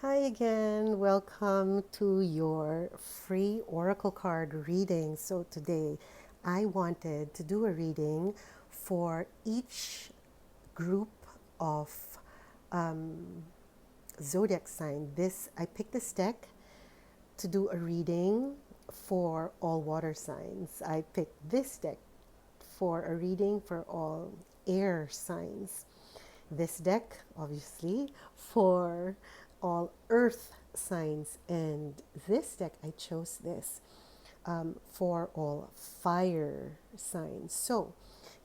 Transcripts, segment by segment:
Hi again, welcome to your free oracle card reading. So today I wanted to do a reading for each group of zodiac sign. I picked this deck to do a reading for all water signs. I picked this deck for a reading for all air signs. This deck, obviously, for all earth signs, and this deck, I chose this for all fire signs. So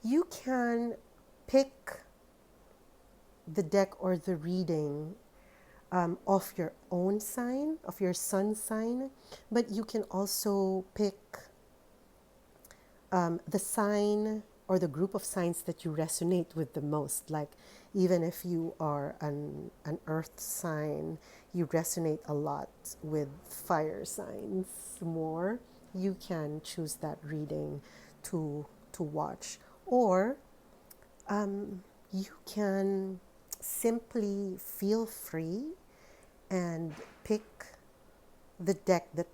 you can pick the deck or the reading of your own sign, of your sun sign, but you can also pick the sign or the group of signs that you resonate with the most. Like, even if you are an earth sign, you resonate a lot with fire signs more, you can choose that reading to watch. Or you can simply feel free and pick the deck that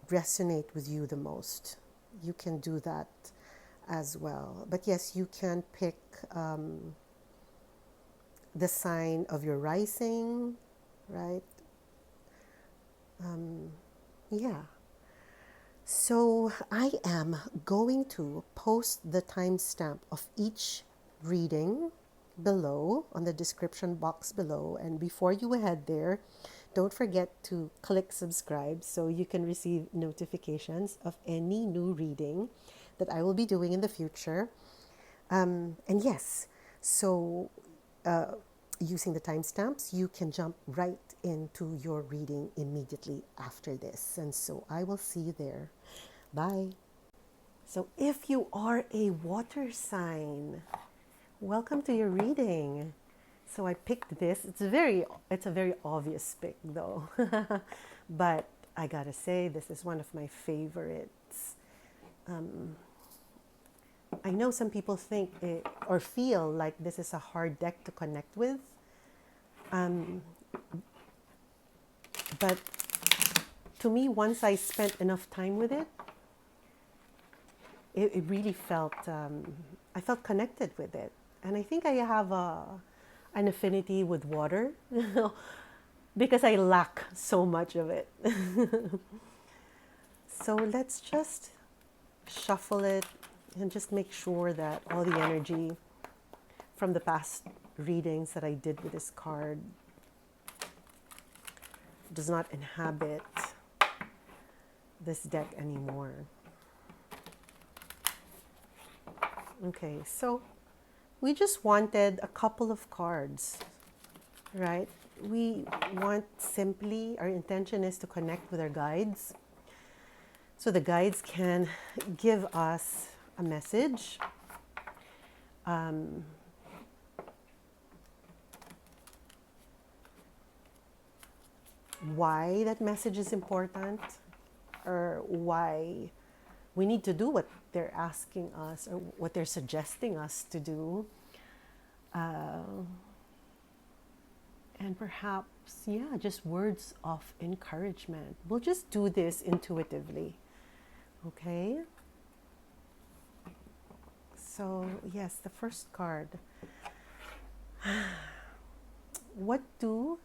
resonate with you the most. You can do that as well. But yes, you can pick the sign of your rising, right? Yeah. So I am going to post the timestamp of each reading below on the description box below. And before you head there, don't forget to click subscribe so you can receive notifications of any new reading that I will be doing in the future. And yes, so using the timestamps, you can jump right into your reading immediately after this. And so I will see you there. Bye. So if you are a water sign, welcome to your reading. So I picked this. It's a very obvious pick though. But I gotta say, this is one of my favorites. I know some people think or feel like this is a hard deck to connect with. But to me, once I spent enough time with it, it really I felt connected with it. And I think I have an affinity with water because I lack so much of it. So let's just shuffle it and just make sure that all the energy from the past readings that I did with this card does not inhabit this deck anymore. Okay, so we just wanted a couple of cards, right? We want simply, our intention is to connect with our guides. So the guides can give us a message. Why that message is important, or why we need to do what they're asking us or what they're suggesting us to do. And perhaps, yeah, just words of encouragement. We'll just do this intuitively, okay? So, yes, the first card. What do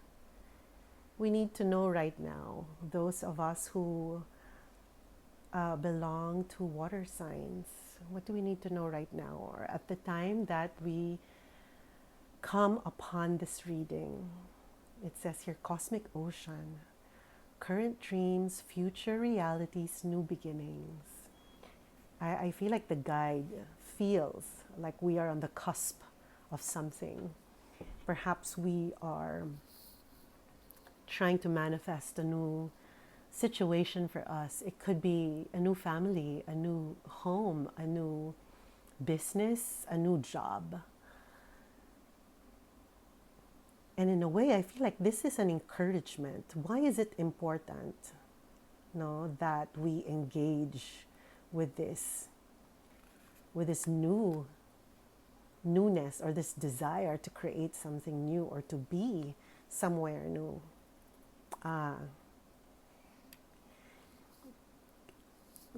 we need to know right now? Those of us who belong to water signs, what do we need to know right now, or at the time that we come upon this reading? It says here, cosmic ocean, current dreams, future realities, new beginnings. I feel like the guide feels like we are on the cusp of something. Perhaps we are trying to manifest a new situation for us. It could be a new family, a new home, a new business, a new job. And in a way, I feel like this is an encouragement. Why is it important, that we engage with this newness, or this desire to create something new or to be somewhere new?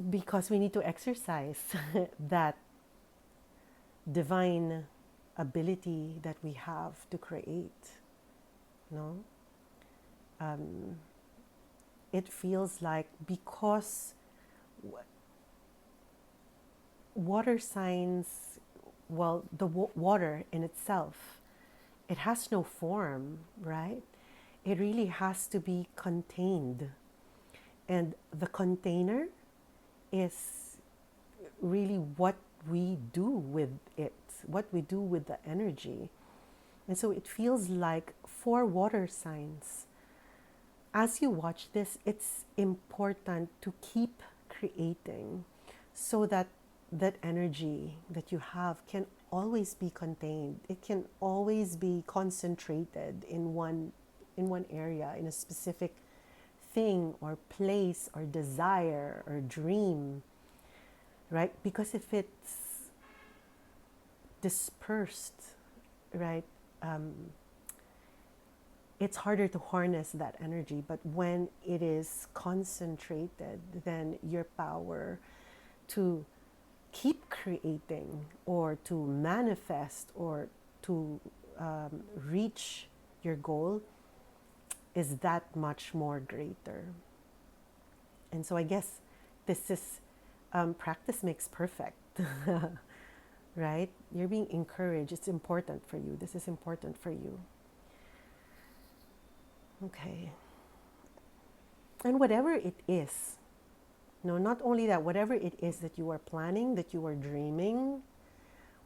because we need to exercise that divine ability that we have to create. No, it feels like because water signs, well, the water in itself, it has no form, right? It really has to be contained. And the container is really what we do with it, what we do with the energy. And so it feels like for water signs, as you watch this, it's important to keep creating so that that energy that you have can always be contained. It can always be concentrated in one area, in a specific thing or place or desire or dream, right? Because if it's dispersed, right, it's harder to harness that energy. But when it is concentrated, then your power to keep creating or to manifest or to reach your goal is that much more greater. And so I guess this is practice makes perfect, right? You're being encouraged. It's important for you. This is important for you. Okay. And whatever it is, no, not only that, whatever it is that you are planning, that you are dreaming,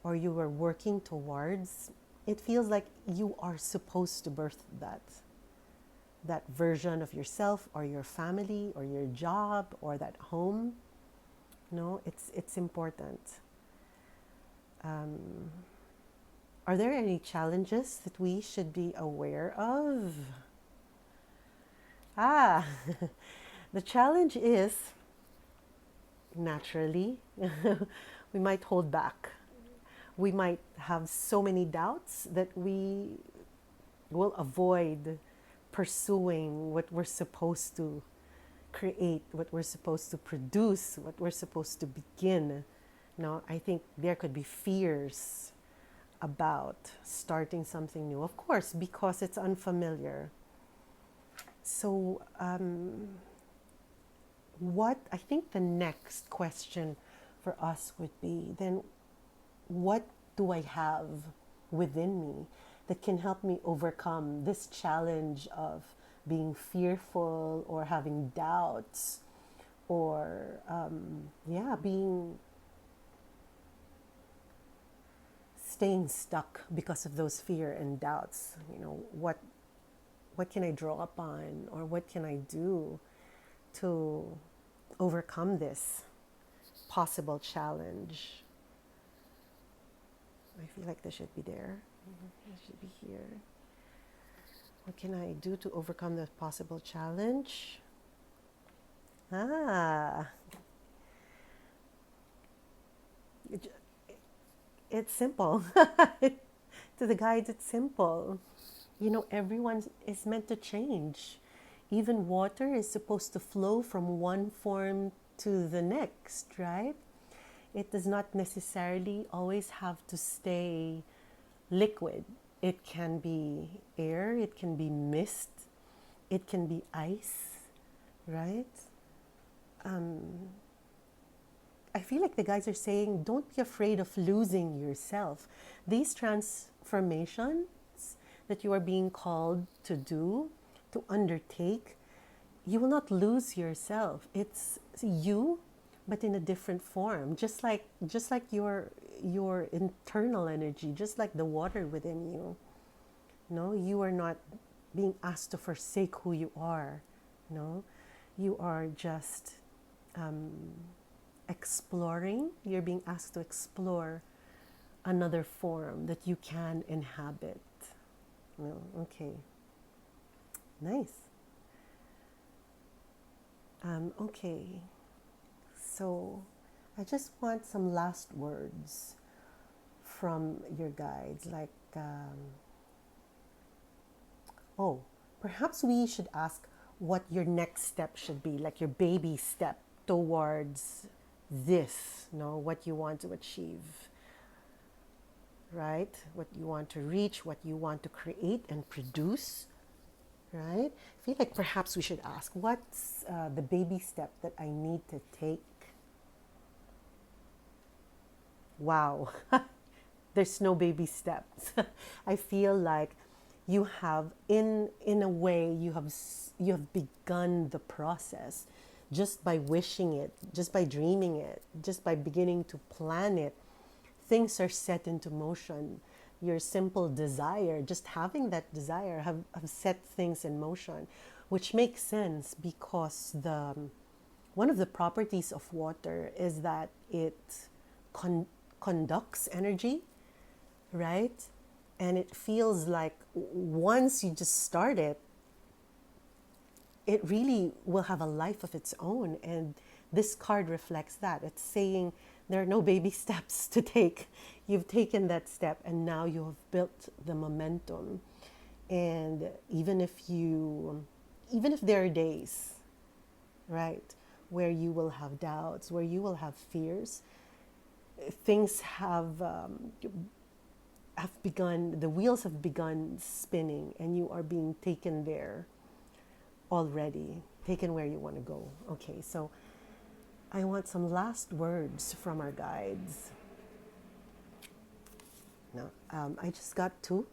or you are working towards, it feels like you are supposed to birth that version of yourself or your family or your job or that home. No, it's important. Are there any challenges that we should be aware of? The challenge is naturally we might hold back. We might have so many doubts that we will avoid pursuing what we're supposed to create, what we're supposed to produce, what we're supposed to begin. No, I think there could be fears about starting something new, of course, because it's unfamiliar. So what I think the next question for us would be then, what do I have within me that can help me overcome this challenge of being fearful or having doubts or being staying stuck because of those fear and doubts. You know, what can I draw upon, or what can I do to overcome this possible challenge? I feel like this should be there. It should be here. What can I do to overcome the possible challenge? It's simple. To the guides, it's simple. You know, everyone is meant to change. Even water is supposed to flow from one form to the next, right? It does not necessarily always have to stay liquid. It can be air, it can be mist, it can be ice, right? I feel like the guys are saying, don't be afraid of losing yourself. These transformations that you are being called to do, to undertake, you will not lose yourself. It's you, but in a different form. Just like your internal energy, just like the water within you. No, you are not being asked to forsake who you are. No, you are just exploring. You're being asked to explore another form that you can inhabit. No, okay. Nice. Okay. So I just want some last words from your guides. Like, perhaps we should ask, what your next step should be, like your baby step towards this, what you want to achieve, right? What you want to reach, what you want to create and produce, right? I feel like perhaps we should ask, what's the baby step that I need to take? Wow, there's no baby steps. I feel like you have, in a way, you have begun the process just by wishing it, just by dreaming it, just by beginning to plan it. Things are set into motion. Your simple desire, just having that desire, have set things in motion, which makes sense because one of the properties of water is that it conducts energy, right? And it feels like once you just start it, it really will have a life of its own. And this card reflects that. It's saying there are no baby steps to take. You've taken that step and now you have built the momentum. And even if there are days, right, where you will have doubts, where you will have fears, things have begun, the wheels have begun spinning, and you are being taken there already, taken where you want to go. Okay, so I want some last words from our guides. Now, I just got two.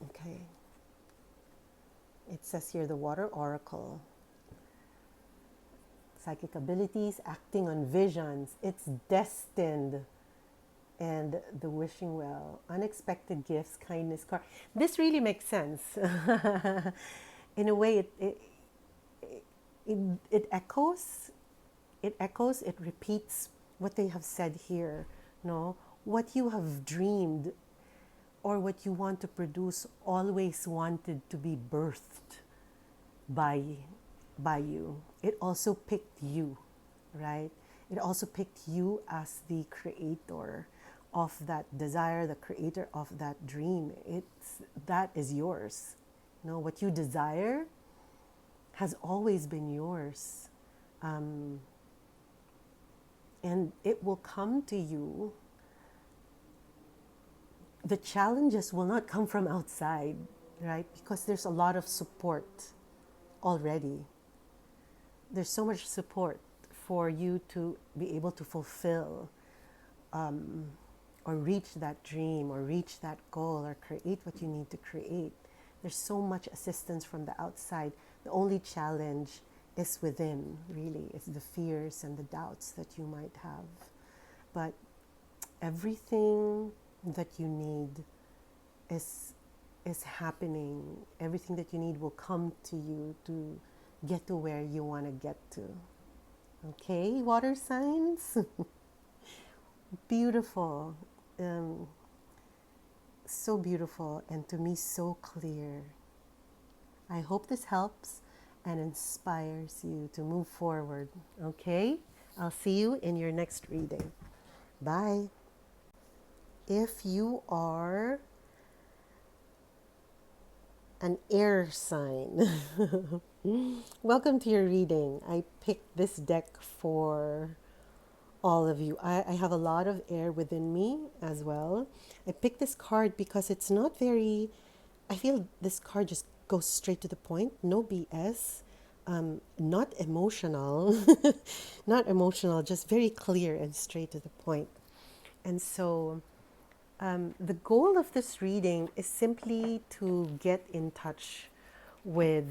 Okay. It says here, the Water Oracle. Psychic abilities, acting on visions. It's destined. And the wishing well. Unexpected gifts, kindness card. This really makes sense. In a way, it echoes, it repeats what they have said here. No, what you have dreamed or what you want to produce always wanted to be birthed by you. It also picked you, right? It also picked you as the creator of that desire, the creator of that dream. That is yours. What you desire has always been yours. And it will come to you. The challenges will not come from outside, right? Because there's a lot of support already. There's so much support for you to be able to fulfill or reach that dream or reach that goal or create what you need to create. There's so much assistance from the outside. The only challenge is within, really. It's the fears and the doubts that you might have. But everything that you need is happening. Everything that you need will come to you to get to where you want to get to. Okay, water signs? Beautiful. So beautiful, and to me so clear. I hope this helps and inspires you to move forward. Okay? I'll see you in your next reading. Bye. If you are an air sign, welcome to your reading. I picked this deck for all of you. I have a lot of air within me as well. I picked this card because it's not very, I feel this card just goes straight to the point, no BS, not emotional, not emotional, just very clear and straight to the point. And so the goal of this reading is simply to get in touch with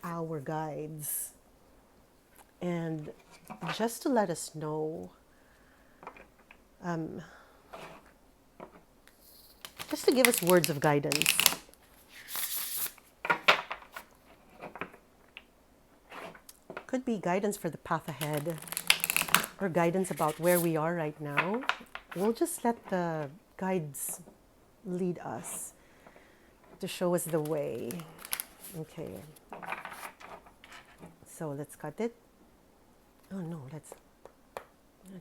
our guides and just to let us know, just to give us words of guidance. Could be guidance for the path ahead or guidance about where we are right now. We'll just let the guides lead us to show us the way. Okay. So let's cut it. Oh no, let's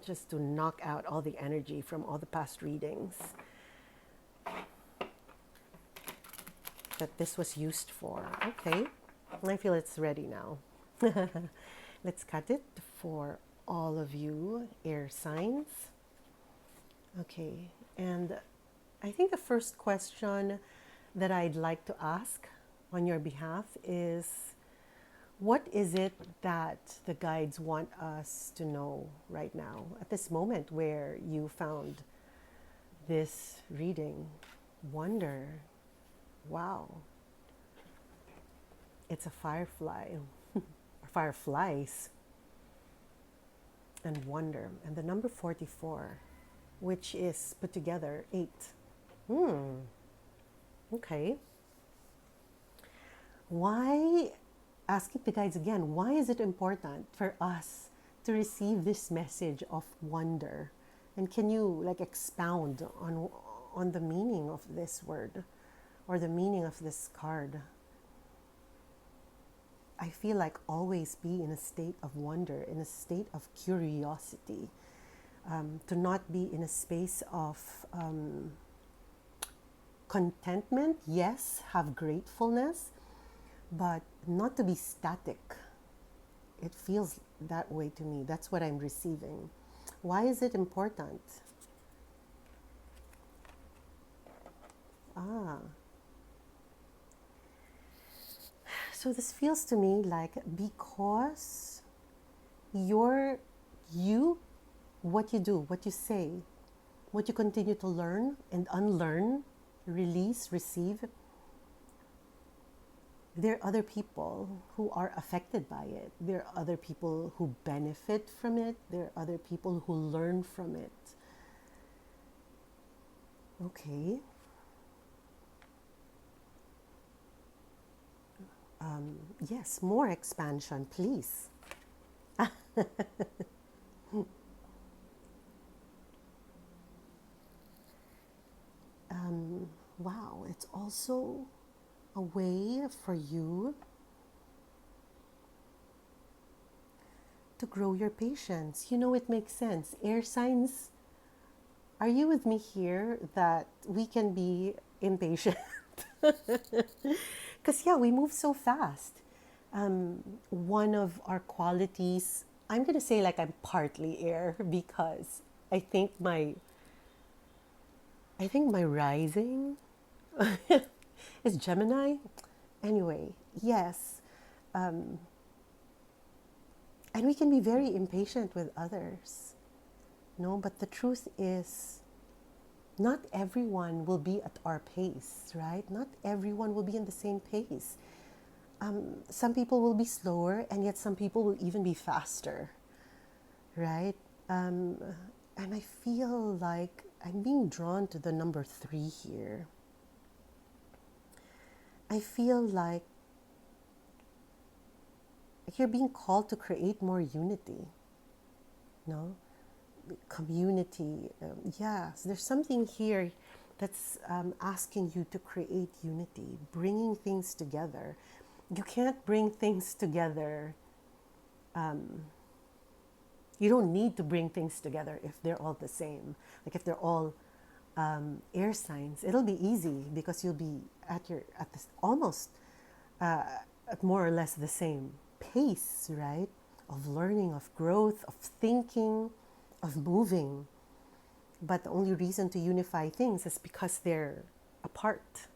just to knock out all the energy from all the past readings. that this was used for. Okay, I feel it's ready now. Let's cut it for all of you air signs. Okay, and I think the first question that I'd like to ask on your behalf is, what is it that the guides want us to know right now, at this moment where you found this reading? Wonder. Wow. It's a firefly, or fireflies, and wonder. And the number 44, which is put together 8. Okay. Why, asking the guides again, why is it important for us to receive this message of wonder? And can you like expound on the meaning of this word or the meaning of this card? I feel like always be in a state of wonder, in a state of curiosity, to not be in a space of contentment. Yes, have gratefulness, but not to be static. It feels that way to me. That's what I'm receiving. Why is it important? So this feels to me like because what you do, what you say, what you continue to learn and unlearn, release, receive, there are other people who are affected by it. There are other people who benefit from it. There are other people who learn from it. Okay. Yes, more expansion, please. Wow, it's also a way for you to grow your patience. You know, it makes sense. Air signs, are you with me here that we can be impatient? Because, yeah, we move so fast. One of our qualities, I'm going to say like I'm partly air because I think my rising is Gemini. Anyway, yes. And we can be very impatient with others. No, but the truth is, not everyone will be at our pace, right? Not everyone will be in the same pace. Some people will be slower, and yet some people will even be faster, right? And I feel like I'm being drawn to the number 3 here. I feel like you're being called to create more unity, no? Community. Yes, there's something here that's asking you to create unity, bringing things together. You can't bring things together. You don't need to bring things together if they're all the same. Like if they're all air signs, it'll be easy because you'll be at this almost at more or less the same pace, right? Of learning, of growth, of thinking, of moving. But the only reason to unify things is because they're apart,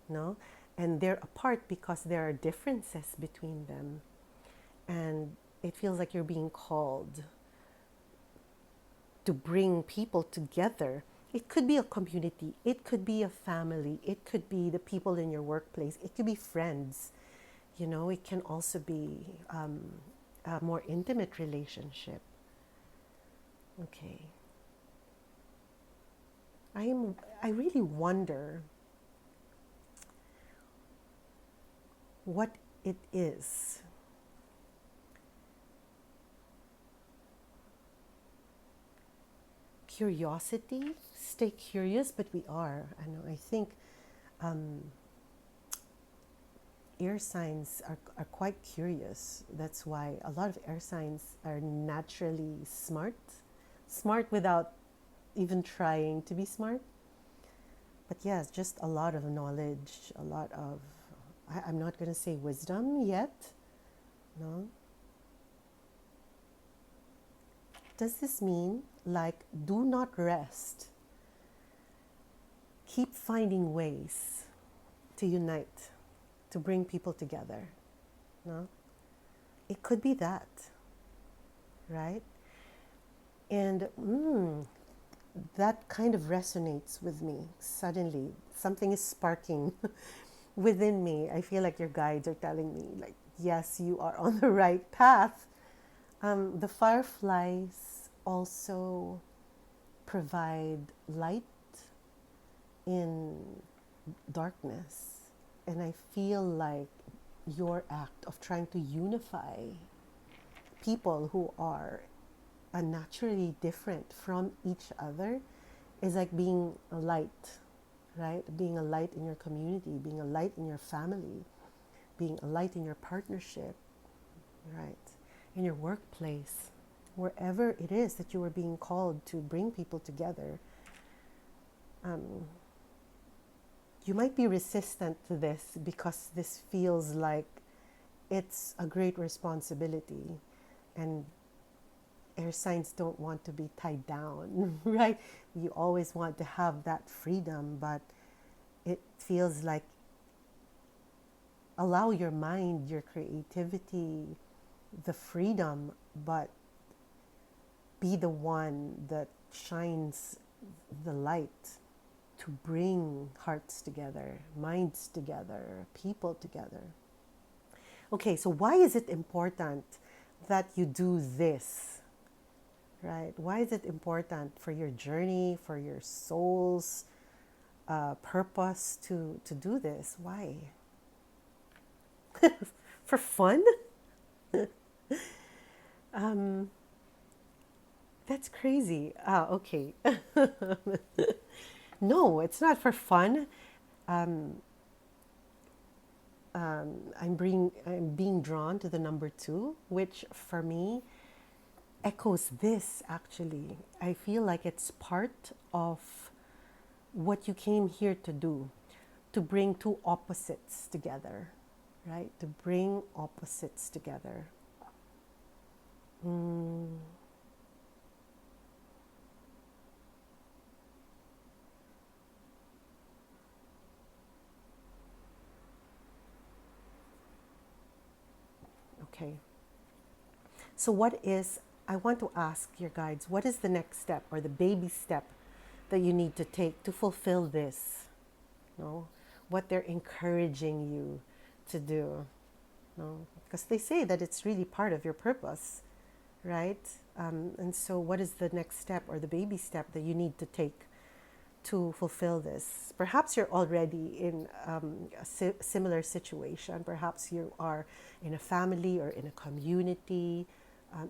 no? And they're apart because there are differences between them. And it feels like you're being called to bring people together. It could be a community, it could be a family, it could be the people in your workplace, it could be friends. You know, it can also be a more intimate relationship. Okay. I really wonder what it is. Curiosity, stay curious, but we are. I think air signs are quite curious. That's why a lot of air signs are naturally smart without even trying to be smart. But yes, just a lot of knowledge, a lot of I'm not going to say wisdom yet. No. Does this mean like do not rest? Keep finding ways to unite, to bring people together. No? It could be that, right? And that kind of resonates with me. Suddenly, something is sparking within me. I feel like your guides are telling me, like, yes, you are on the right path. The fireflies also provide light in darkness. And I feel like your act of trying to unify people who are naturally different from each other is like being a light, right? Being a light in your community, being a light in your family, being a light in your partnership, right? In your workplace, wherever it is that you are being called to bring people together. You might be resistant to this because this feels like it's a great responsibility, and air signs don't want to be tied down, right? You always want to have that freedom, but it feels like allow your mind, your creativity, the freedom, but be the one that shines the light to bring hearts together, minds together, people together. Okay, so why is it important that you do this? Right? Why is it important for your journey, for your soul's purpose to do this? Why? For fun? That's crazy. Ah, okay. No, it's not for fun. I'm being drawn to the number 2, which for me echoes this actually. I feel like it's part of what you came here to do, to bring two opposites together, right? To bring opposites together. Okay. So I want to ask your guides, what is the next step or the baby step that you need to take to fulfill this? No? What they're encouraging you to do. No? Because they say that it's really part of your purpose, right? And so what is the next step or the baby step that you need to take to fulfill this? Perhaps you're already in a similar situation. Perhaps you are in a family or in a community,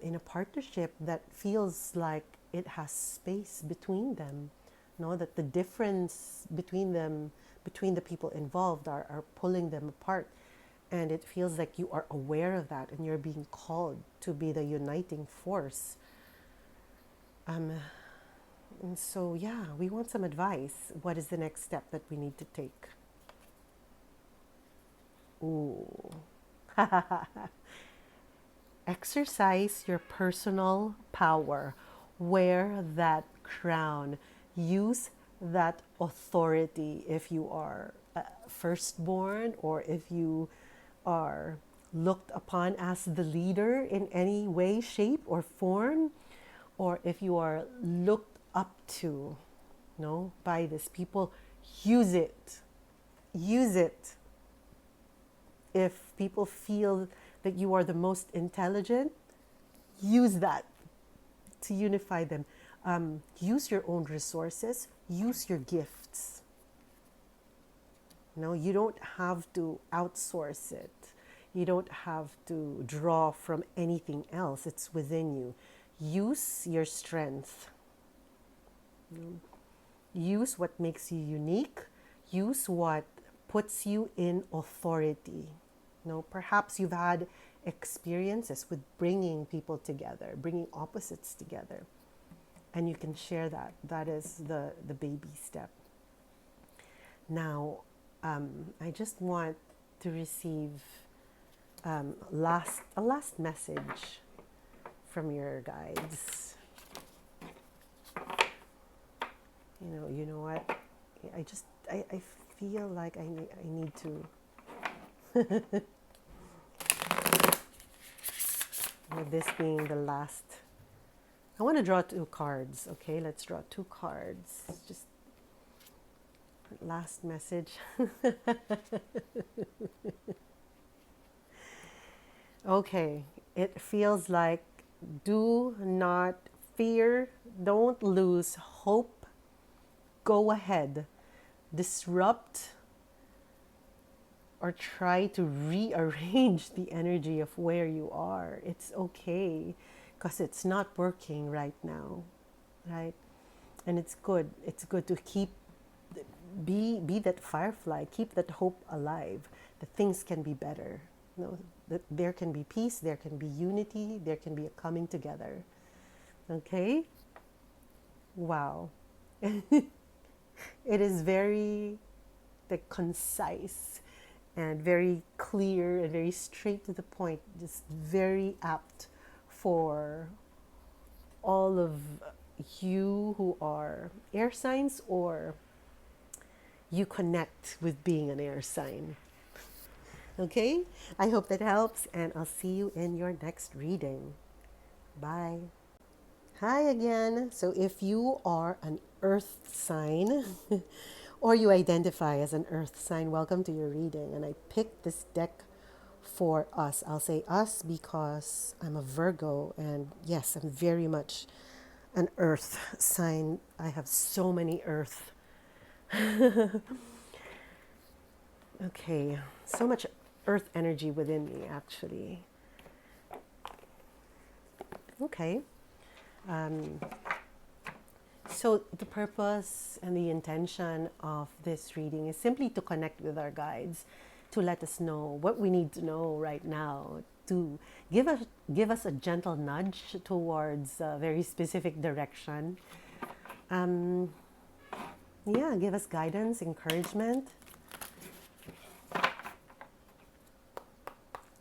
in a partnership that feels like it has space between them. No, that the difference between them, between the people involved, are pulling them apart. And it feels like you are aware of that and you're being called to be the uniting force. And so, yeah, we want some advice. What is the next step that we need to take? Ooh. Exercise your personal power. Wear that crown. Use that authority if you are firstborn or if you are looked upon as the leader in any way, shape, or form, or if you are looked up to, no, by these people, use it. Use it. If people feel that you are the most intelligent, use that to unify them. Use your own resources. Use your gifts. No, you don't have to outsource it. You don't have to draw from anything else. It's within you. Use your strength. Use what makes you unique. Use what puts you in authority. Perhaps you've had experiences with bringing people together, bringing opposites together, and you can share that. That is the baby step. Now, I just want to receive a last message from your guides. You know what? I feel like I need to. With this being the last, I want to draw 2 cards. Okay, let's draw 2 cards. Just last message. Okay, it feels like do not fear, don't lose hope, go ahead, disrupt or try to rearrange the energy of where you are. It's okay because it's not working right now, right? And it's good. It's good to be that firefly, keep that hope alive, that things can be better. That there can be peace, there can be unity, there can be a coming together. Okay? Wow. It is very concise and very clear and very straight to the point, just very apt for all of you who are air signs or you connect with being an air sign. Okay, I hope that helps, and I'll see you in your next reading. Bye. Hi again. So if you are an earth sign or you identify as an earth sign, welcome to your reading. And I picked this deck for us. I'll say us because I'm a Virgo, and yes, I'm very much an earth sign. I have so many earth. Okay, so much earth energy within me, actually. Okay. So the purpose and the intention of this reading is simply to connect with our guides, to let us know what we need to know right now, to give us a gentle nudge towards a very specific direction. Yeah, give us guidance, encouragement.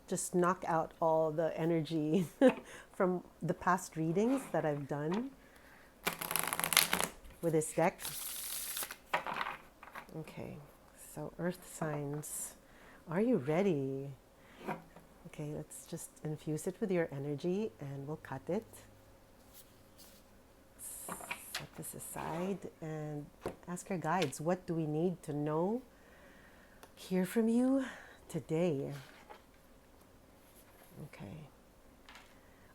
Just knock out all the energy from the past readings that I've done with this deck. Okay, so earth signs, are you ready? Okay, let's just infuse it with your energy and we'll cut it. Set this aside and ask our guides, what do we need to know, hear from you today? Okay.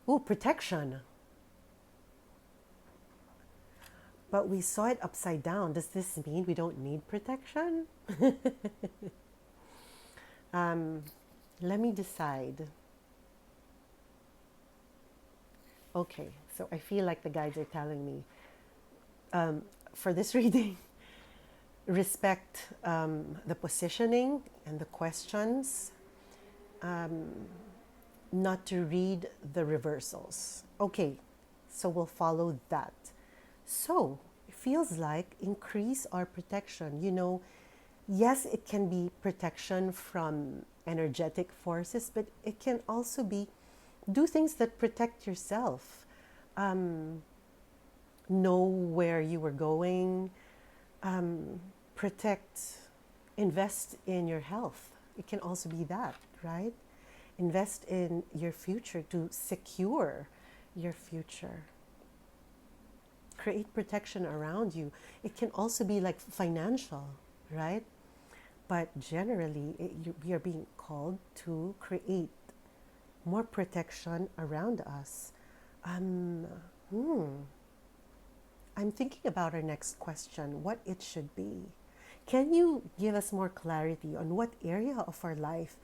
Oh, protection. But we saw it upside down. Does this mean we don't need protection? Let me decide. Okay, so I feel like the guides are telling me, for this reading, respect the positioning and the questions. Not to read the reversals. Okay, so we'll follow that. So it feels like increase our protection. Yes, it can be protection from energetic forces, but it can also be do things that protect yourself. Know where you were going. Invest in your health. It can also be that, right? Invest in your future to secure your future. Create protection around you. It can also be like financial, right? But generally, we are being called to create more protection around us. I'm thinking about our next question, what it should be. Can you give us more clarity on what area of our life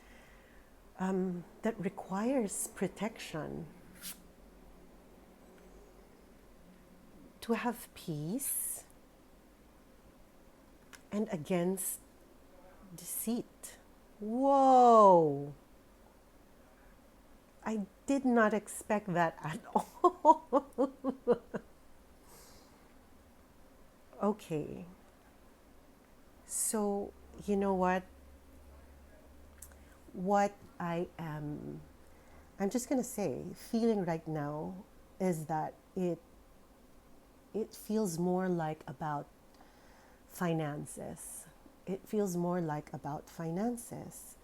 that requires protection to have peace and against deceit? Whoa! I did not expect that at all. Okay. So, you know what? what I'm just going to say, feeling right now is that it feels more like about finances. It feels more like about finances.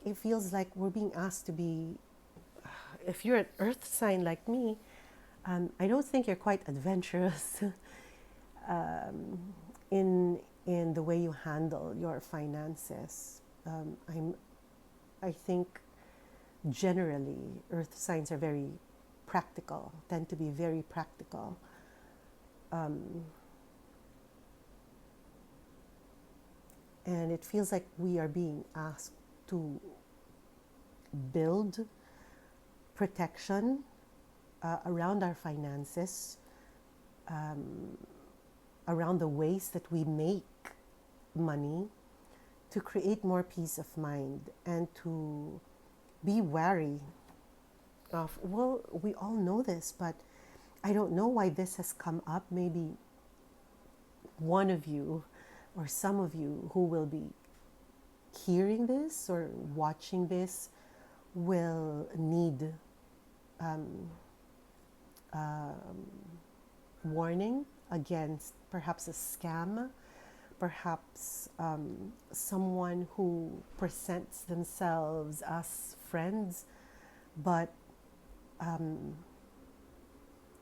It feels like we're being asked to be, if you're an earth sign like me, I don't think you're quite adventurous in the way you handle your finances. I think generally earth signs are very practical, tend to be very practical. And it feels like we are being asked to build protection around our finances, around the ways that we make money, to create more peace of mind and to be wary of, well, we all know this, but I don't know why this has come up. Maybe one of you or some of you who will be hearing this or watching this will need warning against perhaps a scam, perhaps someone who presents themselves as friends but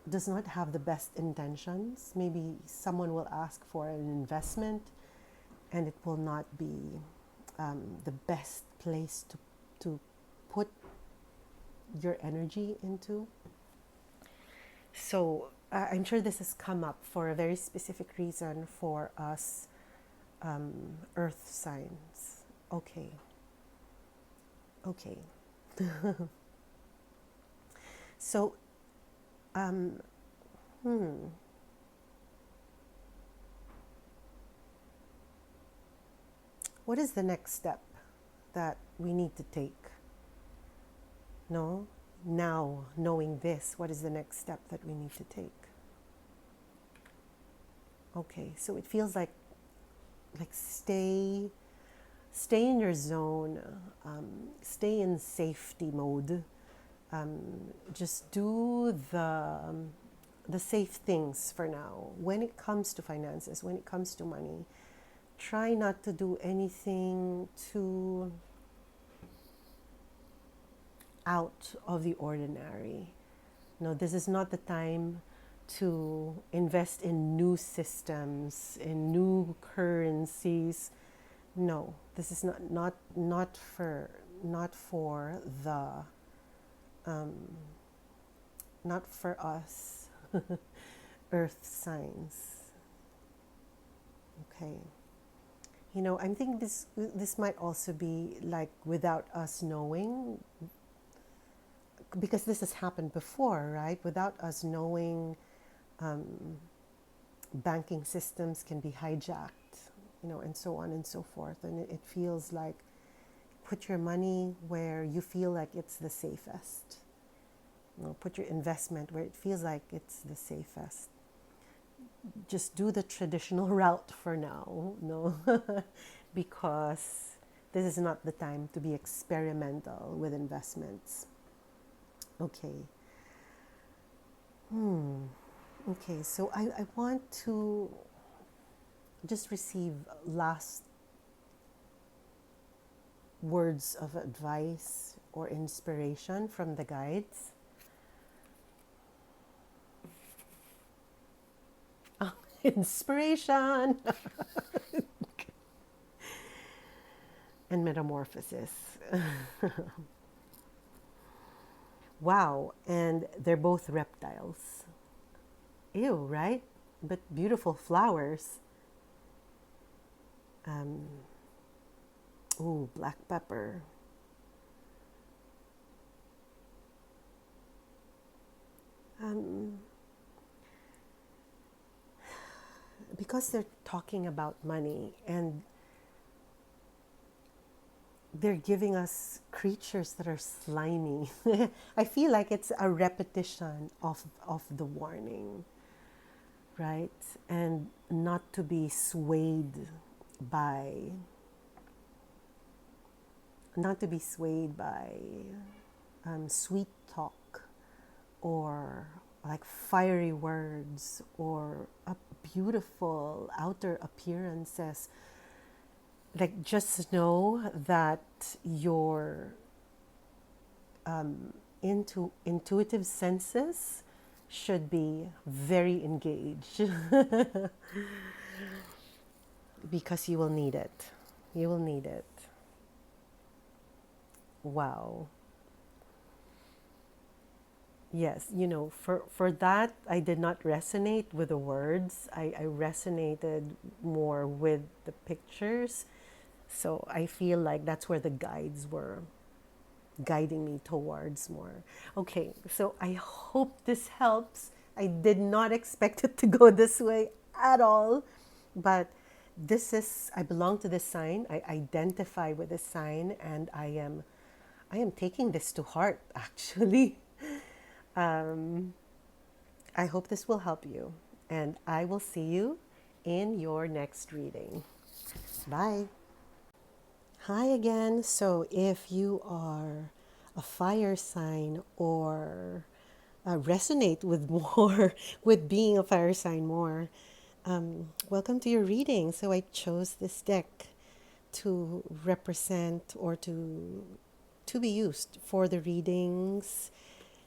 does not have the best intentions. Maybe someone will ask for an investment and it will not be the best place to put your energy into. So I'm sure this has come up for a very specific reason for us earth signs. Okay. So what is the next step that we need to take? No? Now, knowing this, what is the next step that we need to take? Okay, so it feels like stay in your zone, stay in safety mode. Just do the safe things for now. When it comes to finances, when it comes to money, try not to do anything too out of the ordinary. No, this is not the time to invest in new systems, in new currencies. No, this is not for the not for us earth signs. Okay. You know, I'm thinking this might also be like without us knowing, because this has happened before, right? Without us knowing, banking systems can be hijacked, and so on and so forth. And it feels like put your money where you feel like it's the safest. Put your investment where it feels like it's the safest. Just do the traditional route for now, because this is not the time to be experimental with investments. Okay. Okay, so I want to just receive last words of advice or inspiration from the guides. Inspiration and metamorphosis. Wow, and they're both reptiles. Ew, right? But beautiful flowers. Ooh, black pepper. Because they're talking about money and they're giving us creatures that are slimy. I feel like it's a repetition of the warning, right? And not to be swayed by not to be swayed by sweet talk or like fiery words or beautiful outer appearances. Like, just know that your intuitive senses should be very engaged because you will need it. You will need it. Wow. Yes, for that, I did not resonate with the words. I resonated more with the pictures. So I feel like that's where the guides were guiding me towards more. Okay, so I hope this helps. I did not expect it to go this way at all, but I belong to this sign. I identify with this sign, and I am taking this to heart actually. I hope this will help you, and I will see you in your next reading. Bye. Hi again. So, if you are a fire sign or resonate with more, with being a fire sign more, welcome to your reading. So, I chose this deck to represent or to be used for the readings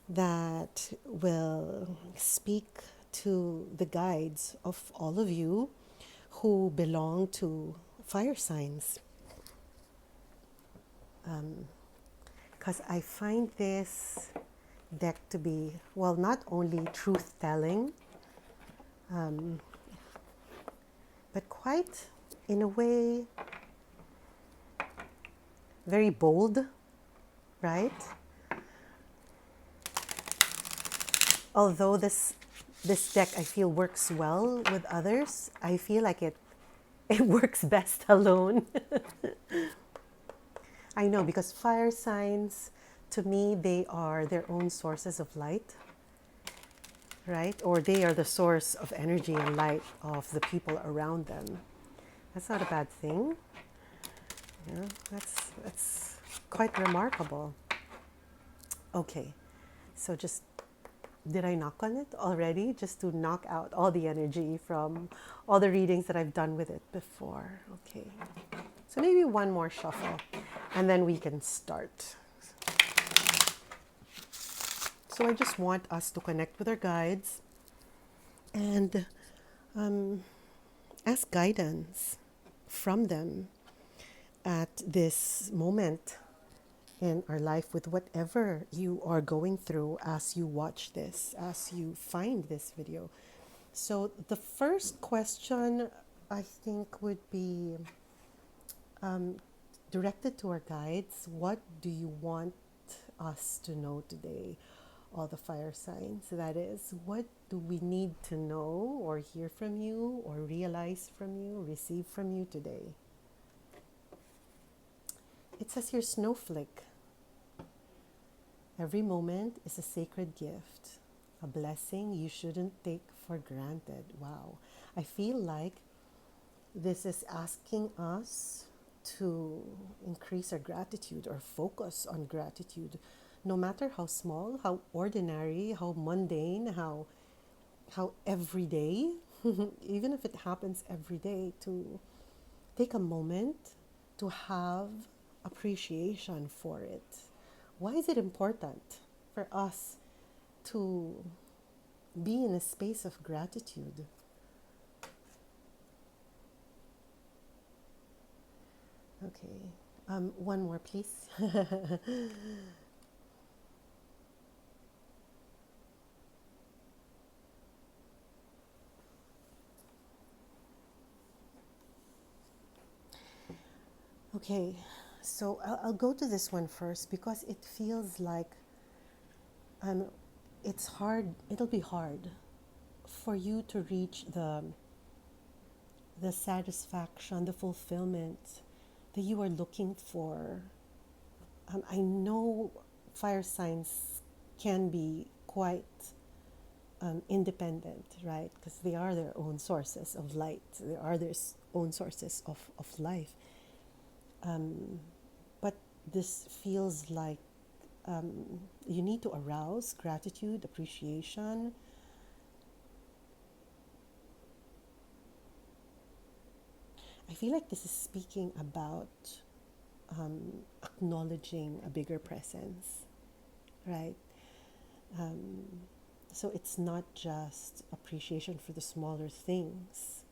that will speak to the guides of all of you who belong to fire signs. Because I find this deck to be, well, not only truth telling, but quite, in a way, very bold, right? Although this deck I feel works well with others, I feel like it works best alone. I know, because fire signs, to me, they are their own sources of light, right? Or they are the source of energy and light of the people around them. That's not a bad thing. Yeah, that's quite remarkable. Okay, so did I knock on it already? Just to knock out all the energy from all the readings that I've done with it before. Okay, so maybe one more shuffle and then we can start. So I just want us to connect with our guides and ask guidance from them at this moment in our life with whatever you are going through as you watch this, as you find this video. So the first question, I think, would be directed to our guides. What do you want us to know today? All the fire signs, that is, what do we need to know or hear from you or realize from you, receive from you today? It says here, snowflake. Every moment is a sacred gift, a blessing you shouldn't take for granted. Wow. I feel like this is asking us to increase our gratitude or focus on gratitude, no matter how small, how ordinary, how mundane, how everyday, even if it happens every day, to take a moment to have appreciation for it. Why is it important for us to be in a space of gratitude? Okay, one more, please. Okay, so I'll go to this one first because it feels like it's hard. It'll be hard for you to reach the satisfaction, the fulfillment that you are looking for. I know fire signs can be quite independent, right? Because they are their own sources of light. They are their own sources of life. But this feels like you need to arouse gratitude, appreciation. I feel like this is speaking about acknowledging a bigger presence, right? Um, so it's not just appreciation for the smaller things,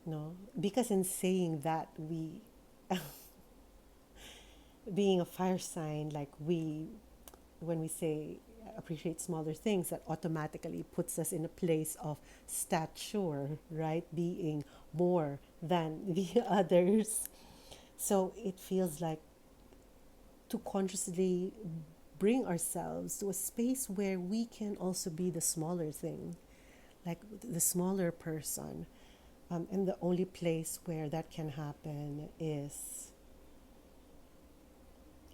no? Because in saying that, we, being a fire sign, like when we say appreciate smaller things, that automatically puts us in a place of stature, right? Being more than the others. So it feels like to consciously bring ourselves to a space where we can also be the smaller thing, like the smaller person. And the only place where that can happen is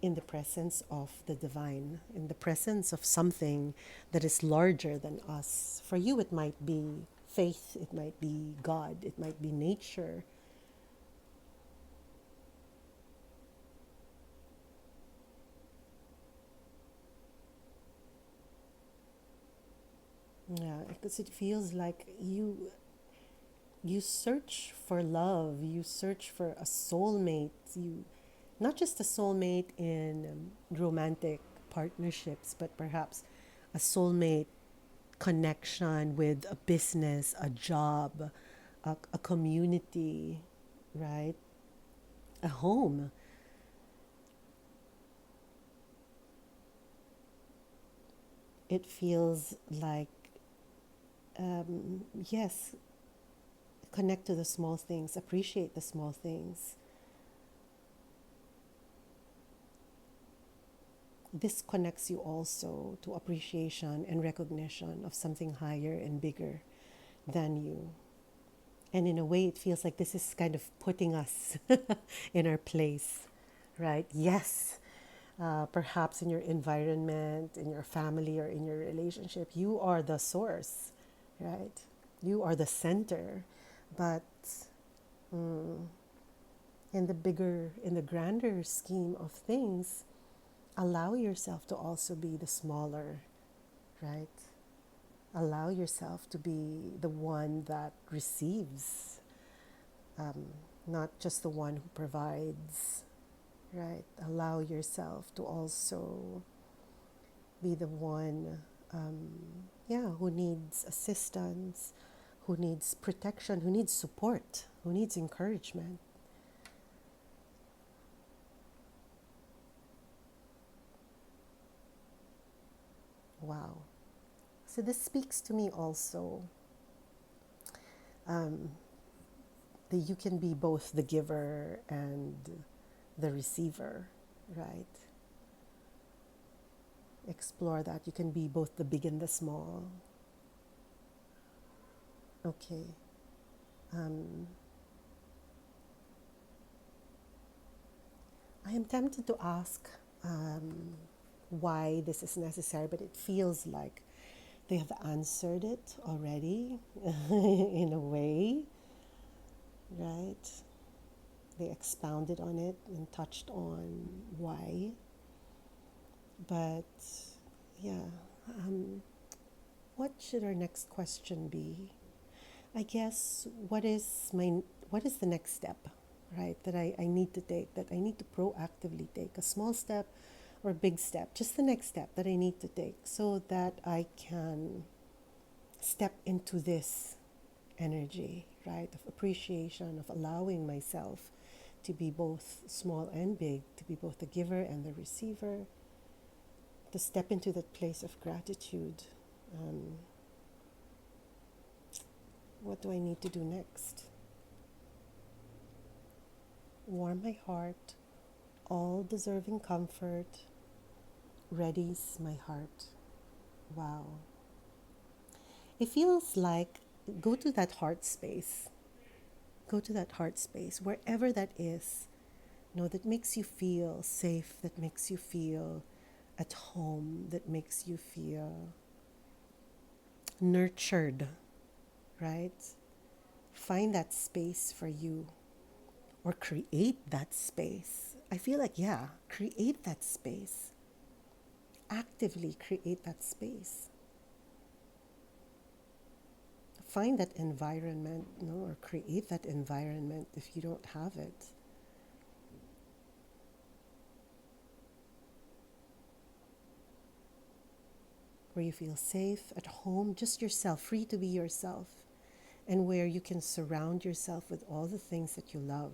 in the presence of the divine, in the presence of something that is larger than us. For you, it might be faith, it might be God, it might be nature. Yeah, because it feels like you search for love, you search for a soulmate, you not just a soulmate in romantic partnerships, but perhaps a soulmate connection with a business, a job, a community, right? A home. It feels like, yes, connect to the small things, appreciate the small things. This connects you also to appreciation and recognition of something higher and bigger than you. And in a way, it feels like this is kind of putting us in our place, right? Yes, perhaps in your environment, in your family, or in your relationship, you are the source, right? You are the center. But in the grander scheme of things, allow yourself to also be the smaller, right? Allow yourself to be the one that receives, not just the one who provides, right? Allow yourself to also be the one, who needs assistance, who needs protection, who needs support, who needs encouragement. Wow. So this speaks to me also, that you can be both the giver and the receiver, right? Explore that. You can be both the big and the small. Okay. I am tempted to ask why this is necessary, but it feels like they have answered it already in a way, right? They expounded on it and touched on why. But yeah, what should our next question be? I guess what is the next step, right? That I need to take, that I need to proactively take, a small step or a big step, just the next step that I need to take so that I can step into this energy, right? Of appreciation, of allowing myself to be both small and big, to be both the giver and the receiver, to step into that place of gratitude. What do I need to do next? Warm my heart, all deserving comfort, readies my heart. Wow. It feels like go to that heart space. Go to that heart space, wherever that is. That makes you feel safe, that makes you feel at home, that makes you feel nurtured, right? Find that space for you or create that space. I feel like, yeah, create that space. Actively create that space. Find that environment, or create that environment if you don't have it. Where you feel safe, at home, just yourself, free to be yourself, and where you can surround yourself with all the things that you love.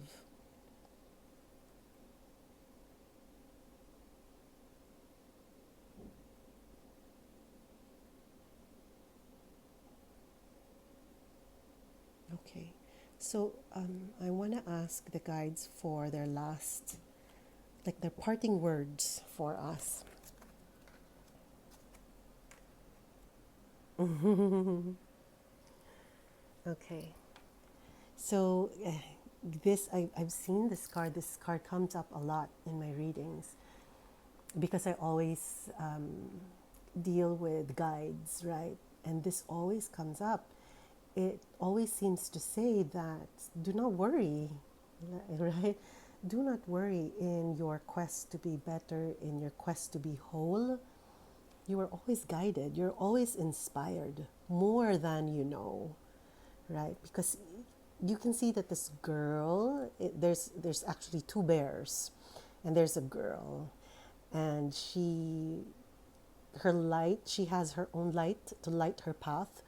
Okay, so I want to ask the guides for their last, like their parting words for us. Okay, so I've seen this card. This card comes up a lot in my readings because I always deal with guides, right? And this always comes up. It always seems to say that do not worry, right? Do not worry in your quest to be better, in your quest to be whole. You are always guided, you're always inspired more than you know, right? Because you can see that this girl, there's actually two bears, and there's a girl, and she has her own light to light her path,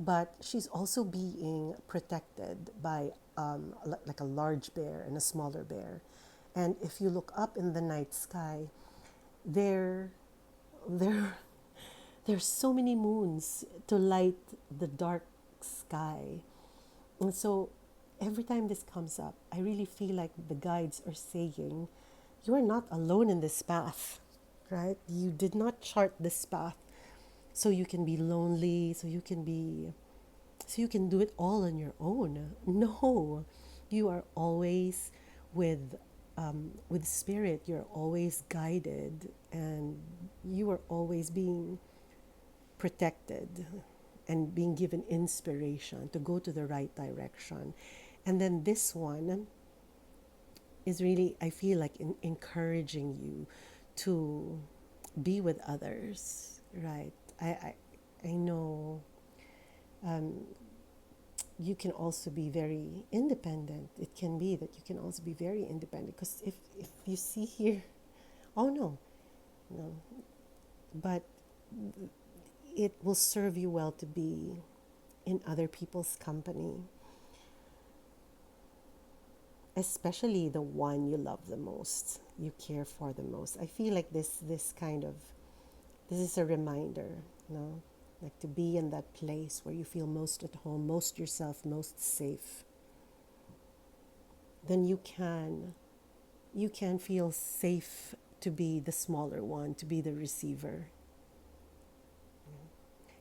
but she's also being protected by like a large bear and a smaller bear. And if you look up in the night sky, there there there's so many moons to light the dark sky. And so every time this comes up, I really feel like the guides are saying, you are not alone in this path, right? You did not chart this path so you can be lonely, so you can do it all on your own. No, you are always with spirit. You're always guided, and you are always being protected and being given inspiration to go to the right direction. And then this one is really, I feel like, encouraging you to be with others, right? I know you can also be very independent. It can be that you can also be very independent because if you see here, oh no, but it will serve you well to be in other people's company, especially the one you love the most, you care for the most. I feel like this is a reminder, like to be in that place where you feel most at home, most yourself, most safe. Then you can feel safe to be the smaller one, to be the receiver.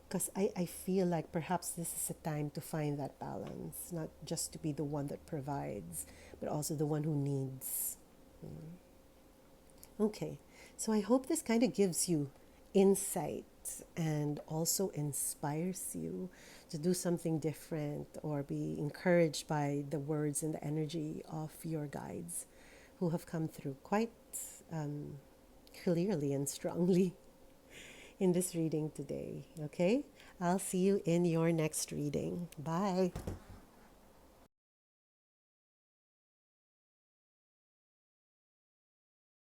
Because I feel like perhaps this is a time to find that balance, not just to be the one that provides, but also the one who needs. Okay, so I hope this kind of gives you insight and also inspires you to do something different or be encouraged by the words and the energy of your guides who have come through quite clearly and strongly in this reading today. Okay, I'll see you in your next reading. Bye.